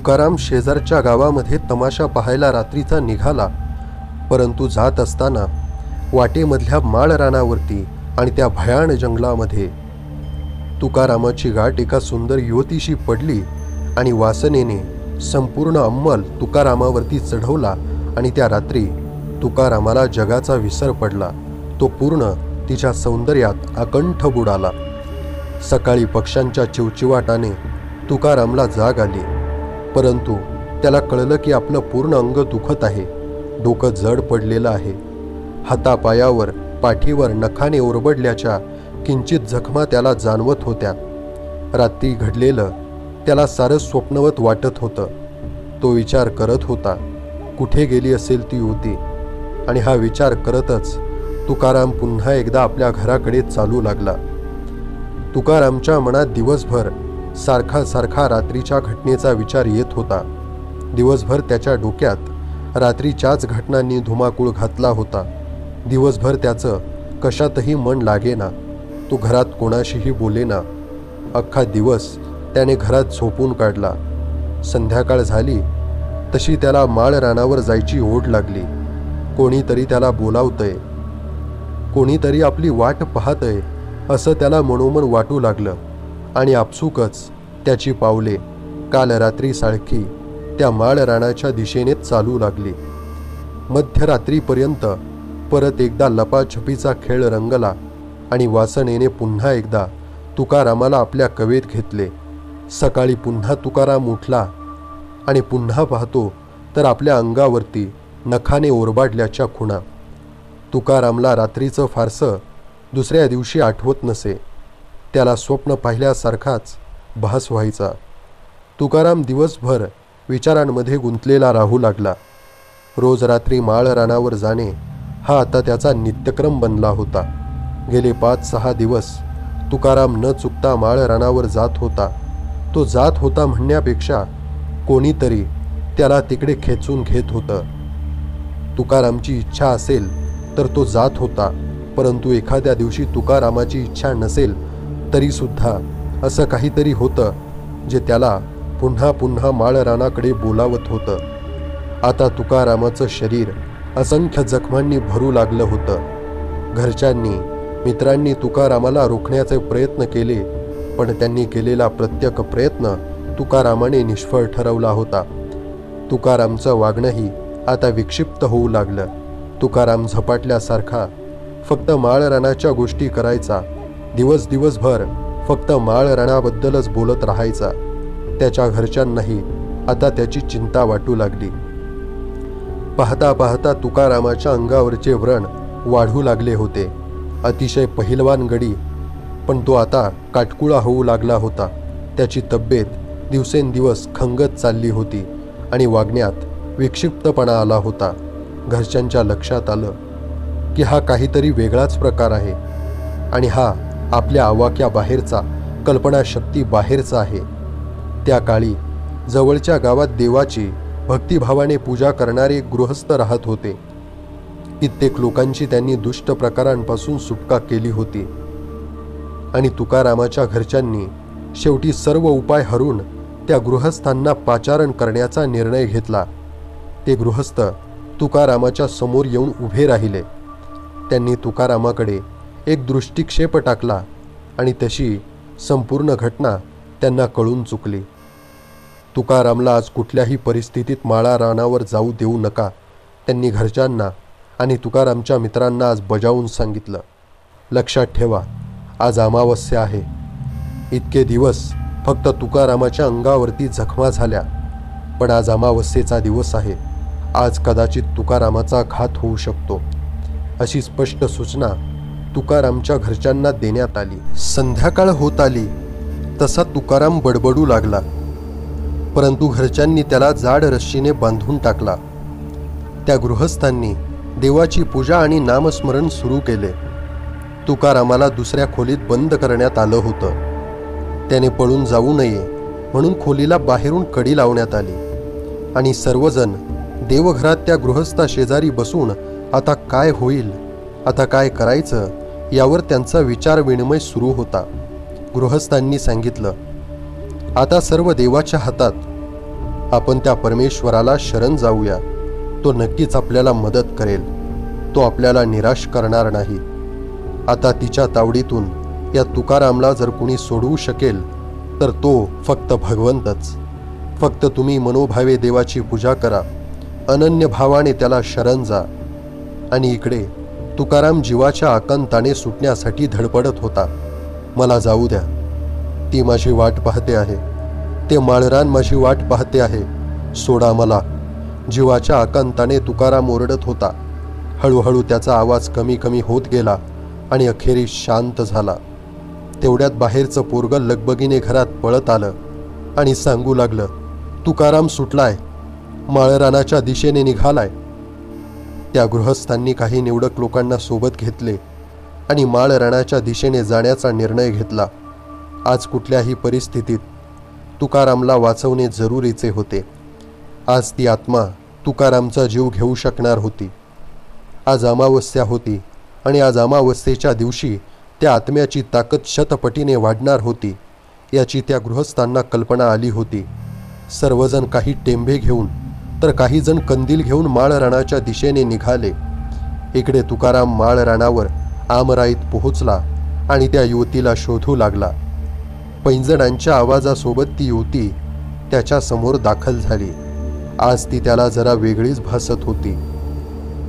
तुकाराम शेजारच्या गावामध्ये तमाशा पाहायला रात्रीचा निघाला, परंतु जात असताना वाटेमधल्या माळ रानावरती आणि त्या भयाण जंगलामध्ये तुकारामाची गाठ एका सुंदर युवतीशी पडली आणि वासनेने संपूर्ण अंमल तुकारामावरती चढवला आणि त्या रात्री तुकारामाला जगाचा विसर पडला. तो पूर्ण तिच्या सौंदर्यात आकंठ बुडाला. सकाळी पक्ष्यांच्या चिवचिवाटाने तुकारामला जाग आली, परंतु त्याला कळलं की आपलं पूर्ण अंग दुखत आहे. डोकं जड पडलेलं आहे. हातापायावर पाठीवर नखाने ओरबडल्याच्या किंचित जखमा त्याला जाणवत होत्या. रात्री घडलेलं त्याला सारं स्वप्नवत वाटत होतं. तो विचार करत होता, कुठे गेली असेल ती युवती. आणि हा विचार करतच तुकाराम पुन्हा एकदा आपल्या घराकडे चालू लागला. तुकारामच्या मनात दिवसभर सारखा सारखा रात्रीच्या घटनेचा विचार येत होता. दिवसभर त्याच्या डोक्यात रात्रीच्याच घटनांनी धुमाकूळ घातला होता. दिवसभर त्याचं कशातही मन लागेना. तो घरात कोणाशीही बोलेना. अख्खा दिवस त्याने घरात झोपून काढला. संध्याकाळ झाली तशी त्याला माळ रानावर जायची ओढ लागली. कोणीतरी त्याला बोलावतंय, कोणीतरी आपली वाट पाहतंय असं त्याला मनोमन वाटू लागलं. आणि आपसुकच त्याची पावले काल रात्री सारखी त्या माळ रानाच्या दिशेने चालू लागली. मध्यरात्रीपर्यंत परत एकदा लपाछपीचा खेळ रंगला आणि वासनेने पुन्हा एकदा तुकारामाला आपल्या कवेत घेतले. सकाळी पुन्हा तुकाराम उठला आणि पुन्हा पाहतो तर आपल्या अंगावरती नखाने ओरबाडल्याच्या खुणा. तुकारामला रात्रीचं फारसं दुसऱ्या दिवशी आठवत नसे. त्याला स्वप्न पाहिल्यासारखाच भास व्हायचा. तुकाराम दिवसभर विचारांमध्ये गुंतलेला राहू लागला. रोज रात्री माळ रानावर जाणे हा आता त्याचा नित्यक्रम बनला होता. गेले 5-6 दिवस तुकाराम न चुकता माळ रानावर जात होता. तो जात होता म्हणण्यापेक्षा कोणीतरी त्याला तिकडे खेचून घेत होतं. तुकारामची इच्छा असेल तर तो जात होता, परंतु एखाद्या दिवशी तुकारामाची इच्छा नसेल तरीसुद्धा असं काहीतरी होतं जे त्याला पुन्हा पुन्हा माळ रानाकडे बोलावत होतं. आता तुकारामाचं शरीर असंख्य जखमांनी भरू लागलं होतं. घरच्यांनी मित्रांनी तुकारामाला रोखण्याचे प्रयत्न केले, पण त्यांनी केलेला प्रत्येक प्रयत्न तुकारामाने निष्फळ ठरवला होता. तुकारामचं वागणंही आता विक्षिप्त होऊ लागलं. तुकाराम झपाटल्यासारखा फक्त माळ रानाच्या गोष्टी करायचा. दिवसभर फक्त माळ रानाबद्दलच बोलत राहायचा. त्याच्या घरच्यांनाही आता त्याची चिंता वाटू लागली. पाहता पाहता तुकारामाच्या अंगावरचे व्रण वाढू लागले होते. अतिशय पहिलवान गडी, पण तो आता काटकुळा होऊ लागला होता. त्याची तब्येत दिवसेंदिवस खंगत चालली होती आणि वागण्यात विक्षिप्तपणा आला होता. घरच्यांच्या लक्षात आलं की हा काहीतरी वेगळाच प्रकार आहे आणि हा आपल्या आवाक्याबाहेरचा, कल्पनाशक्ती बाहेरचा आहे. त्या काळी जवळच्या गावात देवाची भक्तिभावाने पूजा करणारे गृहस्थ राहत होते. कित्येक लोकांची त्यांनी दुष्ट प्रकारांपासून सुटका केली होती आणि तुकारामाच्या घरच्यांनी शेवटी सर्व उपाय हरू त्या गृहस्थांना पाचारण करण्याचा निर्णय घेतला. ते गृहस्थ तुकारामाच्या समोर येऊन उभे राहिले. त्यांनी तुकारामाकडे एक दृष्टिक्षेप टाकला आणि तशी संपूर्ण घटना त्यांना कळून चुकली. तुकारामला आज कुठल्याही परिस्थितीत माळा रानावर जाऊ देऊ नका, त्यांनी घरच्यांना आणि तुकारामच्या मित्रांना आज बजावून सांगितलं. लक्षात ठेवा, आज अमावस्या आहे. इतके दिवस फक्त तुकारामाच्या अंगावरती जखमा झाल्या, पण आज अमावस्येचा दिवस आहे. आज कदाचित तुकारामाचा घात होऊ शकतो, अशी स्पष्ट सूचना तुकारामच्या घरच्यांना देण्यात आली. संध्याकाळ होत आली तसा तुकाराम बडबडू लागला, परंतु घरच्यांनी त्याला जाड रश्शीने बांधून टाकला. त्या गृहस्थांनी देवाची पूजा आणि नामस्मरण सुरू केले. तुकारामाला दुसऱ्या खोलीत बंद करण्यात आलं होतं. त्याने पळून जाऊ नये म्हणून खोलीला बाहेरून कडी लावण्यात आली आणि सर्वजण देवघरात त्या गृहस्था शेजारी बसून आता काय होईल, आता काय करायचं यावर त्यांचा विचार विनिमय सुरू होता. गृहस्थांनी सांगितलं, आता सर्व देवाच्या हातात. आपण त्या परमेश्वराला शरण जाऊया. तो नक्कीच आपल्याला मदत करेल. तो आपल्याला निराश करणार नाही. आता तिच्या तावडीतून या तुकारामला जर कुणी सोडवू शकेल तर तो फक्त भगवंतच. फक्त तुम्ही मनोभावे देवाची पूजा करा, अनन्य भावाने त्याला शरण जा. आणि इकडे तुकाराम जीवाच्या आकांताने सुटण्यासाठी धडपडत होता. मला जाऊ द्या, ती माझी वाट पाहते आहे, ते माळरान माझी वाट पाहते आहे, सोडा मला. जीवाच्या आकांताने तुकाराम ओरडत होता. हळूहळू त्याचा आवाज कमी कमी होत गेला आणि अखेरीस शांत झाला. तेवढ्यात बाहेरचं पोरगं लगबगीने घरात पळत आलं आणि सांगू लागलं, तुकाराम सुटलाय, माळरानाच्या दिशेने निघालाय. त्या गृहस्थांनी काही निवडक लोकांना सोबत घेतले आणि माळरानाच्या दिशेने जाण्याचा निर्णय घेतला. आज कुठल्याही परिस्थितीत तुकारामला वाचवणे जरुरीचे होते. आज ती आत्मा तुकारामचा जीव घेऊ शकणार होती. आज अमावस्या होती आणि आज अमावस्येच्या दिवशी त्या आत्म्याची ताकद शतपटीने वाढणार होती याची त्या गृहस्थांना कल्पना आली होती. सर्वजण काही टेंबे घेऊन तर काही जण कंदील घेऊन माळरानाच्या दिशेने निघाले. इकडे तुकाराम माळरानावर आमराईत पोहोचला आणि त्या युवतीला शोधू लागला. पैंजणांच्या आवाजासोबत ती युवती त्याच्या समोर दाखल झाली. आज ती त्याला जरा वेगळीच भासत होती.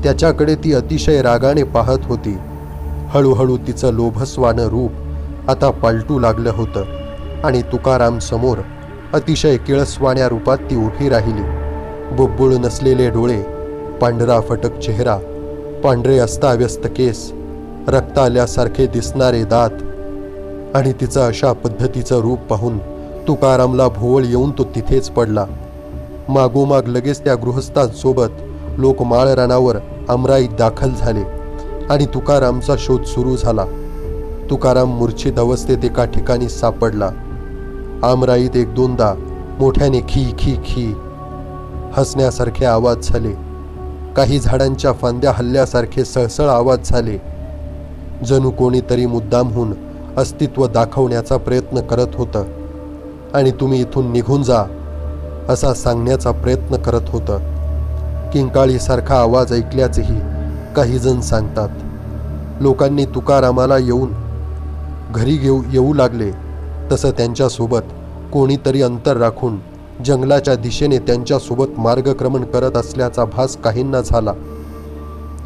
त्याच्याकडे ती अतिशय रागाने पाहत होती. हळूहळू तिचं लोभस्वानं रूप आता पालटू लागलं होतं आणि तुकाराम समोर अतिशय किळसवाण्या रूपात ती उभी राहिली. बुब्बुळ नसलेले डोळे, पांढरा फटक चेहरा, पांढरे अस्ताव्यस्त केस, रक्त आल्यासारखे दिसणारे दात आणि तिचं अशा पद्धतीचं रूप पाहून तुकारामला भोवळ येऊन तो तिथेच पडला. मागोमाग लगेच त्या गृहस्थांसोबत लोक माळरानावर अमराईत दाखल झाले आणि तुकारामचा शोध सुरू झाला. तुकाराम मूर्छित अवस्थेत एका ठिकाणी सापडला. आमराईत एक दोनदा मोठ्याने खी खी खी हसण्यासारखे आवाज झाले. काही झाडांच्या फांद्या हल्ल्यासारखे सळसळ आवाज झाले. जणू कोणीतरी मुद्दामहून अस्तित्व दाखवण्याचा प्रयत्न करत होतं आणि तुम्ही इथून निघून जा असा सांगण्याचा प्रयत्न करत होतं. किंकाळीसारखा आवाज ऐकल्याचेही काही जण सांगतात. लोकांनी तुकारामाला घरी येऊ लागले तसं त्यांच्यासोबत कोणीतरी अंतर राखून जंगलाच्या दिशेने त्यांच्यासोबत मार्गक्रमण करत असल्याचा भास काहींना झाला.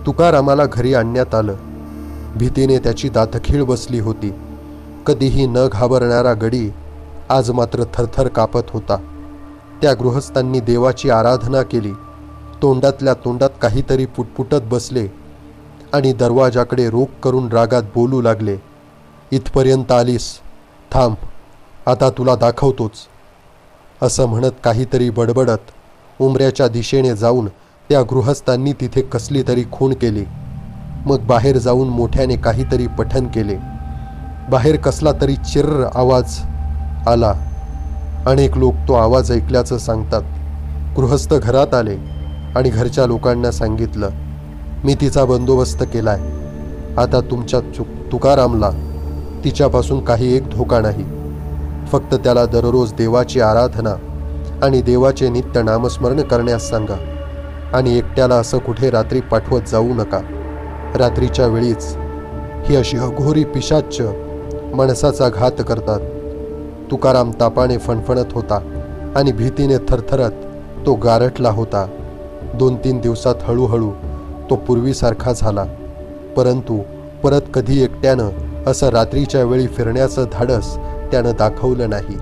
तुकारामाला घरी आणण्यात आलं. भीतीने त्याची दातखीळ बसली होती. कधीही न घाबरणारा गडी आज मात्र थरथर कापत होता. त्या गृहस्थांनी देवाची आराधना केली. तोंडातल्या तोंडात काहीतरी पुटपुटत बसले आणि दरवाजाकडे रोख करून रागात बोलू लागले. इथपर्यंत आलीस, थांब, आता तुला दाखवतोच, असं म्हणत काहीतरी बडबडत उमऱ्याच्या दिशेने जाऊन त्या गृहस्थांनी तिथे कसली तरी खूण केली. मग बाहेर जाऊन मोठ्याने काहीतरी पठण केले. बाहेर कसला तरी चिर्र आवाज आला. अनेक लोक तो आवाज ऐकल्याचं सांगतात. गृहस्थ घरात आले आणि घरच्या लोकांना सांगितलं, मी तिचा बंदोबस्त केलाय. आता तुमच्या तुकारामला तिच्यापासून काही एक धोका नाही. फक्त त्याला दररोज देवाची आराधना आणि देवाचे नित्य नामस्मरण करण्यास सांगा आणि एकट्याला असं कुठे रात्री पाठवत जाऊ नका. रात्रीच्या वेळीच ही अशी अघोरी पिशाच्च माणसाचा घात करतात. तुकाराम तापाने फणफणत होता आणि भीतीने थरथरत तो गारठला होता. 2-3 दिवसात हळूहळू तो पूर्वीसारखा झाला. परंतु परत कधी एकट्यानं असं रात्रीच्या वेळी फिरण्याचं धाडस त्यानं दाखवलं नाही.